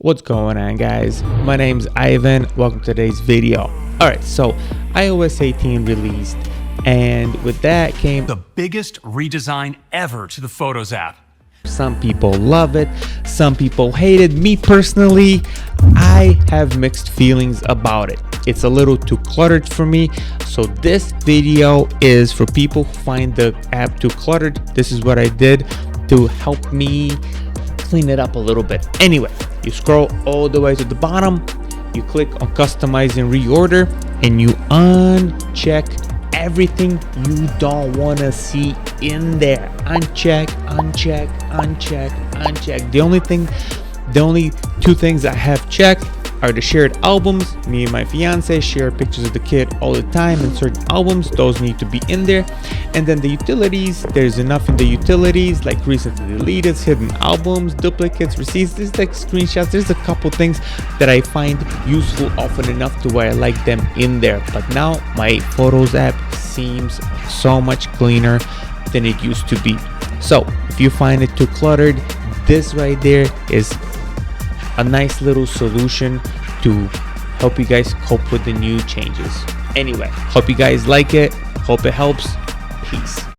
What's going on, guys? My name's Ivan. Welcome to today's video. Alright, so iOS 18 released, and with that came the biggest redesign ever to the Photos app. some people love it, some people hate it. Me personally, I have mixed feelings about it. It's a little too cluttered for me, so this video is for people who find the app too cluttered. This is what I did to help me clean it up a little bit. Anyway, you scroll all the way to the bottom, you click on customize and reorder, and you uncheck everything you don't want to see in there. Uncheck, uncheck, uncheck, uncheck. The only two things I have checked are the shared albums. Me and my fiance share pictures of the kid all the time, and certain albums, those need to be in there. And then the utilities, there's enough in the utilities, like recently deleted, hidden albums, duplicates, receipts. There's like screenshots. There's a couple things that I find useful often enough to where I like them in there. But now my Photos app seems so much cleaner than it used to be. So if you find it too cluttered, this right there is a nice little solution to help you guys cope with the new changes. Anyway, hope you guys like it. Hope it helps. Peace.